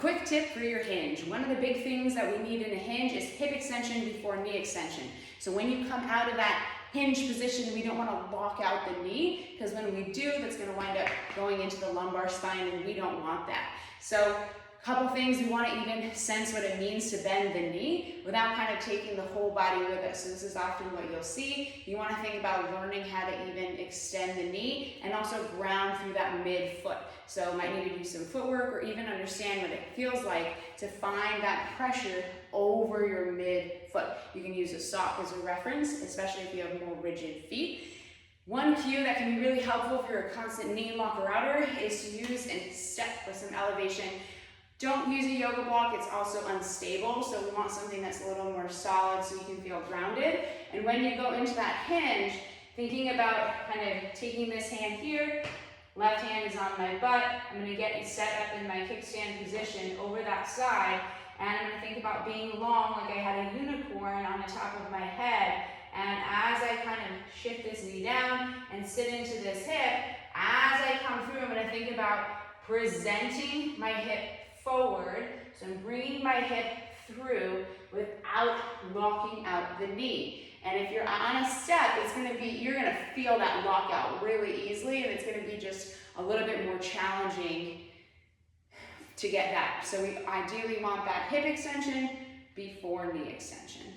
quick tip for your hinge. One of the big things that we need in a hinge is hip extension before knee extension. So when you come out of that hinge position, we don't want to lock out the knee, because when we do, that's going to wind up going into the lumbar spine, and we don't want that. So a couple things, we want to even sense what it means to bend the knee without kind of taking the whole body with us. So this is often what you'll see. You want to think about learning how to even extend the knee and also ground through that mid-foot. So might need to do some footwork or even understand what it feels like to find that pressure over your mid-foot. You can use a sock as a reference, especially if you have more rigid feet. One cue that can be really helpful if you're a constant knee locker outer is to use and step with some elevation. Don't use a yoga block, it's also unstable, so we want something that's a little more solid so you can feel grounded. And when you go into that hinge, thinking about kind of taking this hand here, left hand is on my butt, I'm going to get set up in my kickstand position over that side, and I'm going to think about being long like I had a unicorn on the top of my head. And as I kind of shift this knee down and sit into this hip, as I come through, I'm going to think about presenting my hip forward. So I'm bringing my hip through without locking out the knee. And if you're on a step, you're going to feel that lockout really easily, and it's going to be just a little bit more challenging to get that. So we ideally want that hip extension before knee extension.